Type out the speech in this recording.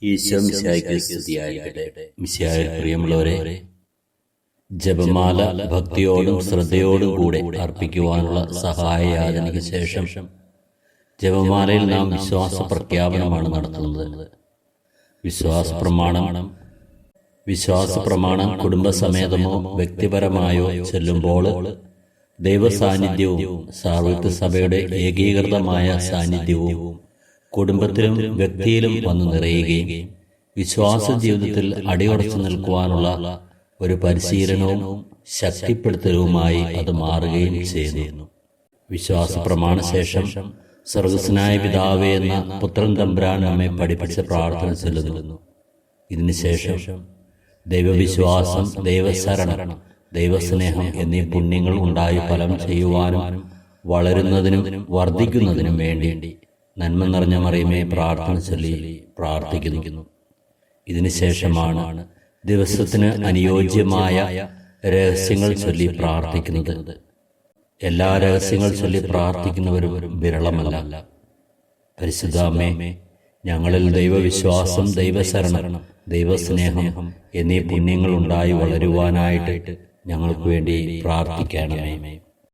ഈശോ മിശിഹായ്ക്ക് സ്തുതിയായിരിക്കട്ടെ. മിശിഹായിൽ പ്രിയമുള്ളവരെ, ജപമാല ഭക്തിയോടും ശ്രദ്ധയോടും കൂടെ അർപ്പിക്കുവാനുള്ള സഹായയാചനയ്ക്ക് ശേഷം ജപമാലയിൽ നാം വിശ്വാസ പ്രഖ്യാപനമാണ് നടത്തുന്നത്. വിശ്വാസ പ്രമാണം കുടുംബസമേതമോ വ്യക്തിപരമായോ ചൊല്ലുമ്പോൾ ദൈവസാന്നിധ്യവും സാർവത്രിക സഭയുടെ ഏകീകൃതമായ സാന്നിധ്യവും കുടുംബത്തിലും വ്യക്തിയിലും വന്നു നിറയുകയും വിശ്വാസ ജീവിതത്തിൽ അടിയുറച്ചു നിൽക്കുവാനുള്ള ഒരു പരിശീലനവും ശക്തിപ്പെടുത്തലുമായി അത് മാറുകയും ചെയ്യുന്നു. വിശ്വാസ പ്രമാണശേഷം സ്വർഗ്ഗസ്ഥനായ പിതാവേ എന്ന പുത്രൻ തമ്പുരാൻ നമ്മെ പഠിപ്പിച്ച പ്രാർത്ഥന ചൊല്ലുന്നു. ഇതിനുശേഷം ദൈവവിശ്വാസം, ദൈവശരണം, ദൈവസ്നേഹം എന്നീ പുണ്യങ്ങൾ ഉണ്ടായി ഫലം ചെയ്യുവാനും വളരുന്നതിനും വർദ്ധിക്കുന്നതിനും വേണ്ടി നന്മ നിറഞ്ഞ മറിയമേ പ്രാർത്ഥന ചൊല്ലി പ്രാർത്ഥിക്കുന്നു. ഇതിനുശേഷമാണ് ദിവസത്തിന് അനുയോജ്യമായ രഹസ്യങ്ങൾ ചൊല്ലി പ്രാർത്ഥിക്കുന്നത്. എല്ലാ രഹസ്യങ്ങൾ ചൊല്ലി പ്രാർത്ഥിക്കുന്നവരും വിരളമല്ല. പരിശുദ്ധ അമ്മേ, ഞങ്ങളിൽ ദൈവവിശ്വാസം, ദൈവശരണം, ദൈവസ്നേഹം എന്നീ പുണ്യങ്ങൾ ഉണ്ടായി വളരുവാനായിട്ട് ഞങ്ങൾക്ക് വേണ്ടി പ്രാർത്ഥിക്കണമേ.